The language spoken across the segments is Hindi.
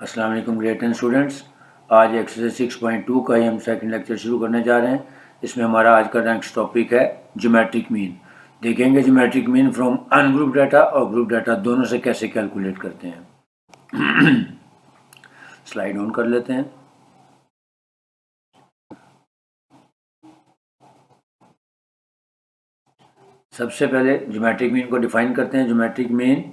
अस्सलाम वालेकुम ग्रेड 10 स्टूडेंट्स। आज एक्सरसाइज 6.2 का ही हम सेकंड लेक्चर शुरू करने जा रहे हैं। इसमें हमारा आज का नेक्स्ट टॉपिक है ज्योमेट्रिक मीन। देखेंगे geometric mean from ungroup data और ग्रुप डाटा दोनों से कैसे कैलकुलेट करते हैं। स्लाइड ऑन कर लेते हैं। सबसे पहले ज्योमेट्रिक मीन को डिफाइन करते हैं। Geometric mean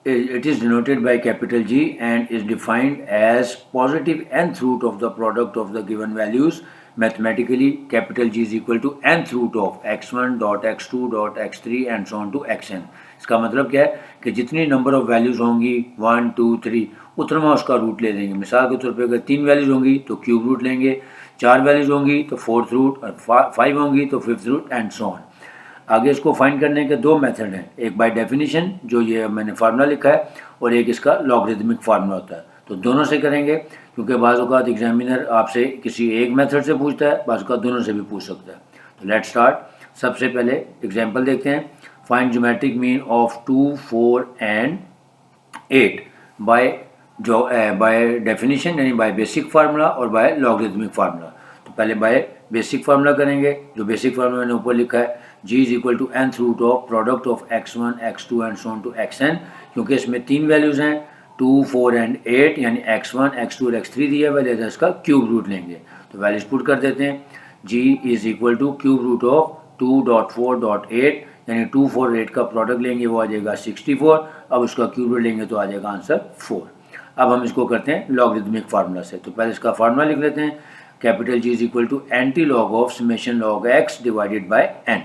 it is denoted by capital G and is defined as positive nth root of the product of the given values. Mathematically, capital G is equal to nth root of x1 dot x2 dot x3 and so on to xn. इसका मतलब क्या है कि जितनी नंबर ऑफ वैल्यूज़ होंगी 1 2 3 उतना उसका रूट ले लेंगे। मिसाल के तौर पे अगर 3 वैल्यूज़ होंगी तो क्यूब रूट लेंगे, 4 वैल्यूज़ होंगी तो फोर्थ रूट और 5 होंगी तो fifth root and so on. आगे इसको फाइंड करने के दो मेथड हैं, एक बाय डेफिनेशन जो ये मैंने फार्मूला लिखा है और एक इसका लॉगरिदमिक फार्मूला होता है। तो दोनों से करेंगे क्योंकि बाज़ औक़ात एग्जामिनर आपसे किसी एक मेथड से पूछता है, बाज़ औक़ात दोनों से भी पूछ सकता है। तो लेट्स स्टार्ट। सबसे पहले एग्जाम्पल देखते हैं। Find geometric mean of 2, 4 and 8 by definition यानी बाय बेसिक फार्मूला और बाय लॉगरिदमिक फार्मूला। तो पहले बाय बेसिक फार्मूला करेंगे। जो बेसिक फार्मूला मैंने ऊपर लिखा है g is equal to nth root of product of x1 x2 and so on to xn। क्योंकि इसमें 3 वैल्यूज़ हैं 2, 4 एंड 8 यानी x1 x2 और x3 दिया हुआ है, इसका क्यूब रूट लेंगे। तो वैल्यूज पुट कर देते हैं। g is equal to cube root of 2.4.8 यानी 2, 4, 8 का प्रोडक्ट लेंगे वो आ जाएगा 64। अब उसका क्यूब रूट लेंगे तो आ जाएगा आंसर 4। अब हम इसको करते हैं लॉगरिदमिक फार्मूला से। तो पहले इसका फार्मूला लिख लेते हैं। Capital G is equal to anti log of summation log x divided by n।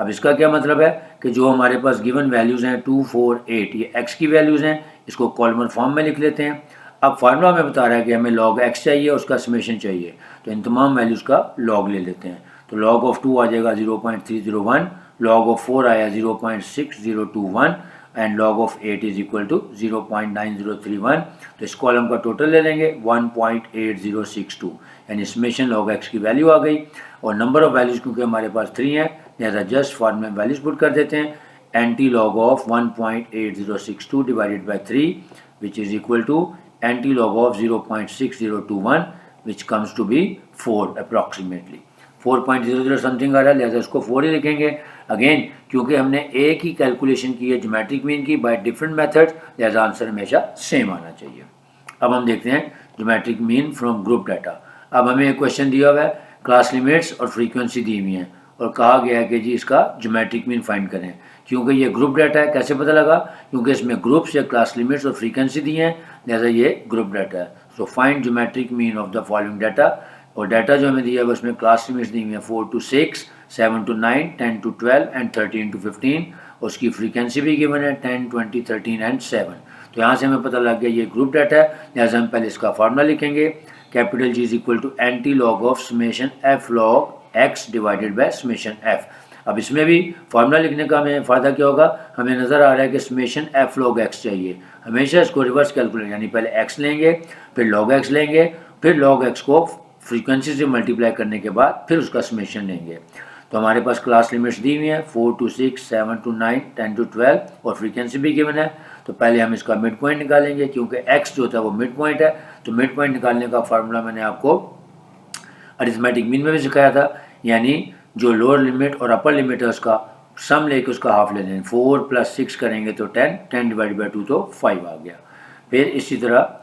अब इसका क्या मतलब है कि जो हमारे पास गिवन वैल्यूज़ हैं 2, 4, 8 ये x की वैल्यूज़ हैं, इसको कॉलमर फॉर्म में लिख लेते हैं। अब फार्मूला में बता रहा है कि हमें log x चाहिए, उसका समेशन चाहिए, तो इन तमाम वैल्यूज़ का log ले लेते हैं। तो log ऑफ 2 आ जाएगा 0.301, log ऑफ 4 आया 0.6021 and log of 8 is equal to 0.9031। तो इस कॉलम का टोटल ले लेंगे 1.8062 यानी समेशन log x की वैल्यू आ गई। और नंबर ऑफ वैल्यूज़ क्योंकि हमारे पास 3 है लिहाजा जस्ट फॉर्म में वैल्यूज पुट कर देते हैं। Anti log of 1.8062 divided by 3 which is equal to anti log of 0.6021 which comes to be 4 approximately. 4.00 something आ रहा है लिहाजा इसको 4 ही लिखेंगे। अगेन क्योंकि हमने एक ही कैलकुलेशन की है ज्योमेट्रिक मीन की बाय डिफरेंट मेथड, लिहाजा आंसर हमेशा सेम आना चाहिए। अब हम देखते हैं geometric mean from group data. अब हमें एक क्वेश्चन दिया हुआ है, क्लास लिमिट्स और फ्रीक्वेंसी दी हुई है और कहा गया है कि जी इसका ज्योमेट्रिक मीन फाइंड करें। क्योंकि ये ग्रुप डाटा है, कैसे पता लगा? क्योंकि इसमें ग्रुप्स या क्लास लिमिट्स और फ्रीक्वेंसी दी हैं, लिहाजा ये ग्रुप डाटा है। So find geometric mean of the following data. और डाटा जो हमें दिया है उसमें क्लास लिमिट्स दी हुई हैं 4 to 6, 7 to 9, 10 to 12 and 13 to 15। उसकी फ्रीक्वेंसी भी गिवन है 10, 20, 13 एंड 7। तो यहाँ से हमें पता लग गया ये ग्रुप डाटा है, लिहाजा हम पहले इसका फार्मूला लिखेंगे। Capital G is equal to anti log of summation f log x divided by summation f। अब इसमें भी फार्मूला लिखने का हमें फ़ायदा क्या होगा? हमें नज़र आ रहा है कि समेशन f log x चाहिए। हमेशा इसको रिवर्स कैलकुलेट यानी पहले x लेंगे, फिर log x लेंगे, फिर log x को फ्रीक्वेंसी से मल्टीप्लाई करने के बाद फिर उसका समेशन लेंगे। तो हमारे पास क्लास लिमिट्स दी हुई हैं 4 to 6, 7 to 9, 10 to 12 और फ्रीक्वेंसी भी गिवन है। तो पहले हम इसका मिड पॉइंट निकालेंगे क्योंकि x जो होता है वो मिड पॉइंट है। तो मिड पॉइंट निकालने का फार्मूला मैंने आपको अरिथमेटिक मीन में भी सिखाया था, यानी जो लोअर लिमिट और अपर लिमिट है उसका सम लेके उसका हाफ ले लें। 4 + 6 करेंगे तो 10, 10 डिवाइड बाई 2 तो 5 आ गया। फिर इसी तरह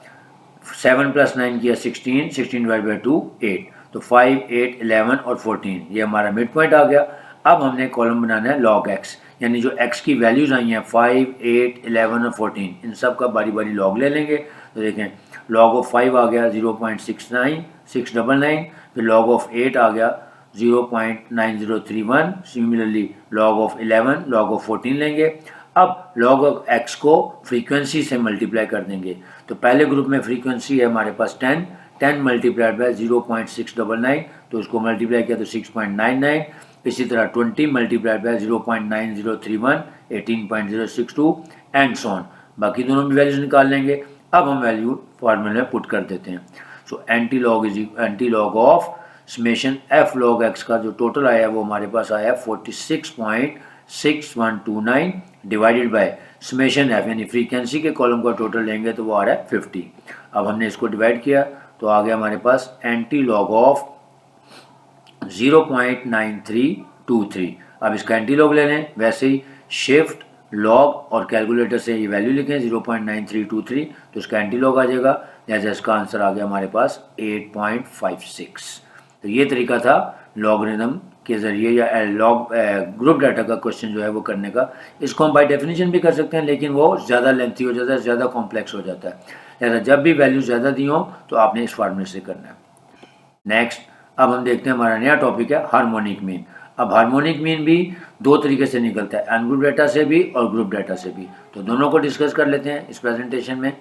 7 + 9 किया 16, 16 डिवाइड बाई 2 8। तो 5, 8, 11 और 14 ये हमारा मिड पॉइंट आ गया। अब हमने कॉलम बनाना है log x, यानी जो x की वैल्यूज़ आई हैं 5, 8, 11 और 14 इन सब का बारी बारी log ले लेंगे। तो देखें log ऑफ 5 आ गया 0.699, फिर log ऑफ 8 आ गया 0.9031। Similarly log of 11, log of 14 लेंगे। अब log ऑफ x को फ्रीक्वेंसी से मल्टीप्लाई कर देंगे। तो पहले ग्रुप में फ्रीक्वेंसी है हमारे पास 10, 10 मल्टीप्लाइड बाय 0.699, तो उसको मल्टीप्लाई किया तो 6.99। इसी तरह 20 multiplied by 0.9031, 18.062 and so on. बाकी दोनों भी वैल्यूज निकाल लेंगे। अब हम वैल्यू फार्मूले में पुट कर देते हैं। So anti log of summation f log x का जो टोटल आया है वो हमारे पास आया 46.6129 डिवाइडेड बाय समेशन एफ, यानी फ्रीक्वेंसी के कॉलम का टोटल लेंगे तो वो आ रहा है 50। अब हमने इसको डिवाइड किया तो आ गया हमारे पास एंटी लॉग ऑफ 0.9323। अब इसका एंटी लॉग ले लें, वैसे ही शिफ्ट लॉग और कैलकुलेटर से ये वैल्यू लिखें 0.9323, तो इसका एंटी लॉग आ जाएगा। जैसे इसका आंसर आ गया हमारे पास 8.56। तो ये तरीका था लॉगरिथम के ज़रिए या लॉग ग्रुप डाटा का क्वेश्चन जो है वो करने का। इसको हम बाय डेफिनेशन भी कर सकते हैं, लेकिन वो ज़्यादा लेंथी हो जाता है, ज़्यादा कॉम्प्लेक्स हो जाता है। लिहाजा जब भी वैल्यू ज़्यादा दी हो तो आपने इस फार्मूले से करना है। नेक्स्ट, अब हम देखते हैं हमारा नया टॉपिक है हार्मोनिक मीन। अब हार्मोनिक मीन भी दो तरीके से निकलता है, अनग्रुप डाटा से भी और ग्रुप डाटा से भी। तो दोनों को डिस्कस कर लेते हैं इस प्रेजेंटेशन में।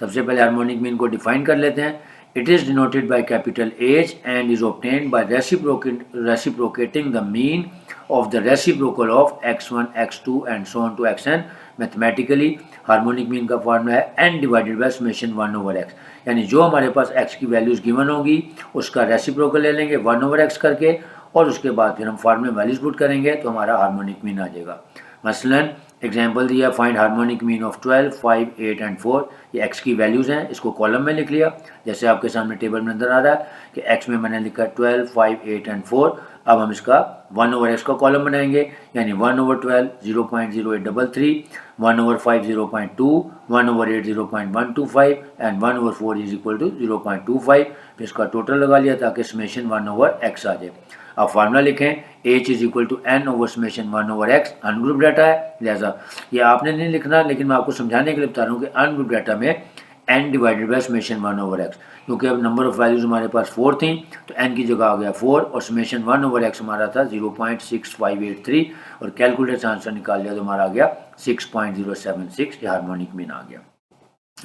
सबसे पहले हार्मोनिक मीन को डिफाइन कर लेते हैं। It is denoted by capital H and is obtained by reciprocating the mean of the reciprocal of x1, x2 and so on to xn. Mathematically, harmonic mean का फॉर्मूला है n divided by summation 1/x, यानी जो हमारे पास x की वैल्यूज गिवन होगी उसका रेसिप्रोकल ले लेंगे 1/x करके, और उसके बाद फिर हम फॉर्मूले वैल्यूज पुट करेंगे तो हमारा हार्मोनिक मीन आ जाएगा। मसलन एग्जाम्पल दिया, find harmonic mean of 12, 5, 8 and 4। ये x की वैल्यूज़ हैं, इसको कॉलम में लिख लिया जैसे आपके सामने टेबल में नजर आ रहा है कि x में मैंने लिखा 12, 5, 8 एंड 4। अब हम इसका 1/x का कॉलम बनाएंगे, यानी 1/12 0.0833, 1/5 0.2, 1/8 0.125 एंड 1/4 इज इक्वल टू 0.25। फिर इसका टोटल लगा लिया ताकि समेशन 1/x आ जाए। अब फार्मूला लिखें, h is equal to n over summation 1/x। Ungroup data है, लिहाजा ये आपने नहीं लिखना, लेकिन मैं आपको समझाने के लिए बता रहा हूँ कि अनग्रुप डाटा में n divided by summation 1/x, क्योंकि अब नंबर ऑफ वैल्यूज हमारे पास 4 थी तो n की जगह आ गया 4 और समेशन 1/x हमारा था 0.6583 और कैलकुलेटर से आंसर निकाल लिया तो हमारा आ गया 6.076। ये हार्मोनिक मीन आ गया।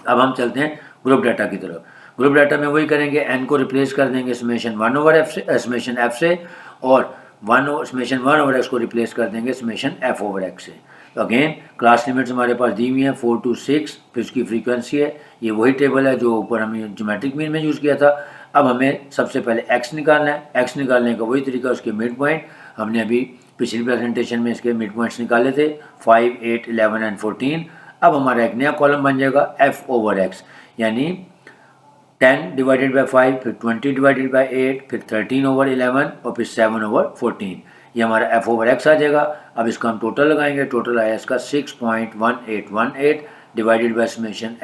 अब हम चलते हैं ग्रुप डाटा की तरफ। ग्रुप डाटा में वही करेंगे, n को रिप्लेस कर देंगे समेशन 1/f से, समेशन f से, और समेशन 1/x को रिप्लेस कर देंगे समेशन f/x से। तो अगेन क्लास लिमिट्स हमारे पास दी हुई है 4 to 6, फिर उसकी फ्रीक्वेंसी है। ये वही टेबल है जो ऊपर हमने ज्योमेट्रिक मीन में यूज़ किया था। अब हमें सबसे पहले x निकालना है। x निकालने का वही तरीका, उसके मिड पॉइंट हमने अभी पिछली प्रेजेंटेशन में इसके मिड पॉइंट्स निकाले थे 5, 8, 11 एंड 14। अब हमारा एक नया कॉलम बन जाएगा f/x, यानी 10 डिवाइडेड बाई 5, फिर 20 डिवाइडेड बाई 8, फिर 13/11 और फिर 7/14। ये हमारा f/x आ जाएगा। अब इसका हम टोटल लगाएंगे, टोटल आया इसका 6.1818 डिवाइडेड बाय समेशन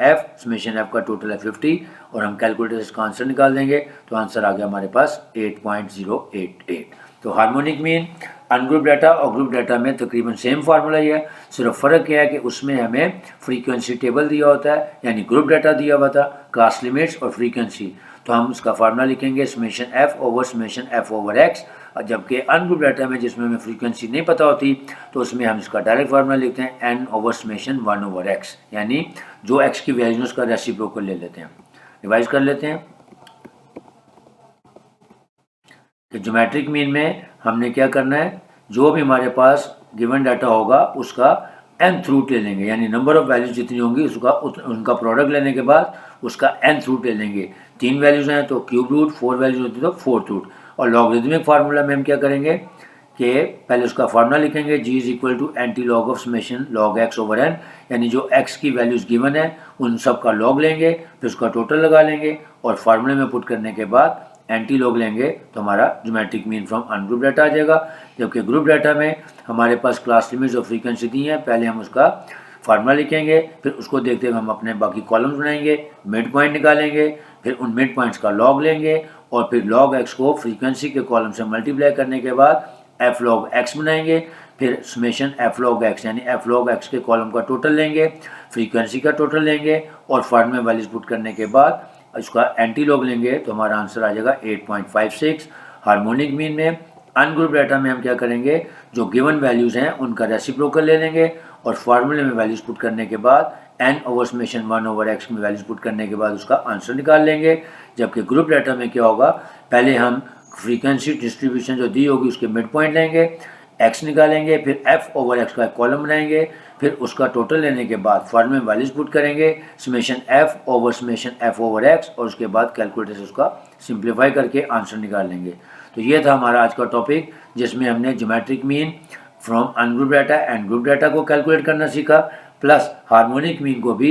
f का टोटल है 50 और हम कैलकुलेटर से इसका आंसर निकाल देंगे तो आंसर आ गया हमारे पास 8.088। तो हार्मोनिक मीन अनग्रुप डाटा और ग्रुप डाटा में तकरीबन सेम फार्मूला ही है, सिर्फ फ़र्क क्या है कि उसमें हमें फ्रीक्वेंसी टेबल दिया होता है, यानी ग्रुप डाटा दिया हुआ था, क्लास लिमिट्स और फ्रीक्वेंसी। तो हम उसका फार्मूला लिखेंगे summation f over summation f/x, जबकि अनग्रुप डाटा में जिसमें हमें फ्रीक्वेंसी नहीं पता होती तो उसमें हम इसका डायरेक्ट फार्मूला लिखते हैं n ओवर समेशन 1/x, यानी जो x की वैल्यू उसका रेसिप्रोकल ले लेते हैं। रिवाइज कर लेते हैं कि ज्योमेट्रिक मीन में हमने क्या करना है, जो भी हमारे पास गिवन डाटा होगा उसका nth रूट ले लेंगे, यानी नंबर ऑफ वैल्यूज जितनी होंगी उसका उनका प्रोडक्ट लेने के बाद उसका nth रूट ले लेंगे। 3 वैल्यूज हैं तो क्यूब रूट, 4 वैल्यूज होती तो 4th रूट। और लॉगरिथमिक फार्मूला में हम क्या करेंगे कि पहले उसका फार्मूला लिखेंगे g is equal to anti log of summation log x over n, यानी जो x की वैल्यूज गिवन है उन सब का लॉग लेंगे, फिर उसका टोटल लगा लेंगे और फार्मूले में पुट करने के बाद एंटी लॉग लेंगे तो हमारा geometric mean from ungroup data आ जाएगा। जबकि ग्रुप डाटा में हमारे पास क्लास लिमिट्स और फ्रीक्वेंसी दी है, पहले हम उसका फार्मूला लिखेंगे, फिर उसको देखते हुए हम अपने बाकी कॉलम्स बनाएंगे, मिड पॉइंट निकालेंगे, फिर उन मिड पॉइंट्स का लॉग लेंगे और फिर लॉग x को फ्रीक्वेंसी के कॉलम से मल्टीप्लाई करने के बाद f log x बनाएंगे, फिर समेशन f log x यानी f log x के कॉलम का टोटल लेंगे, फ्रीक्वेंसी का टोटल लेंगे और फॉर्म में वैल्यूज पुट करने के बाद इसका एंटी लॉग लेंगे तो हमारा आंसर आ जाएगा 8.56। हार्मोनिक मीन में अनग्रुप डाटा में हम क्या करेंगे, जो गिवन वैल्यूज़ हैं उनका रेसिप्रोकल ले लेंगे और फार्मूले में वैल्यूज पुट करने के बाद n ओवर समेशन 1/x में वैल्यूज पुट करने के बाद उसका आंसर निकाल लेंगे। जबकि ग्रुप डाटा में क्या होगा, पहले हम फ्रीक्वेंसी डिस्ट्रीब्यूशन जो दी होगी उसके मिड पॉइंट लेंगे, x निकालेंगे, फिर f/x का एक कॉलम बनाएंगे, फिर उसका टोटल लेने के बाद फॉर्म में वैल्यूज पुट करेंगे summation f over summation f/x और उसके बाद कैलकुलेटर से उसका सिंप्लीफाई करके आंसर निकाल लेंगे। तो ये था हमारा आज का टॉपिक जिसमें हमने geometric mean from ungroup data and group data को कैलकुलेट करना सीखा, प्लस हार्मोनिक मीन को भी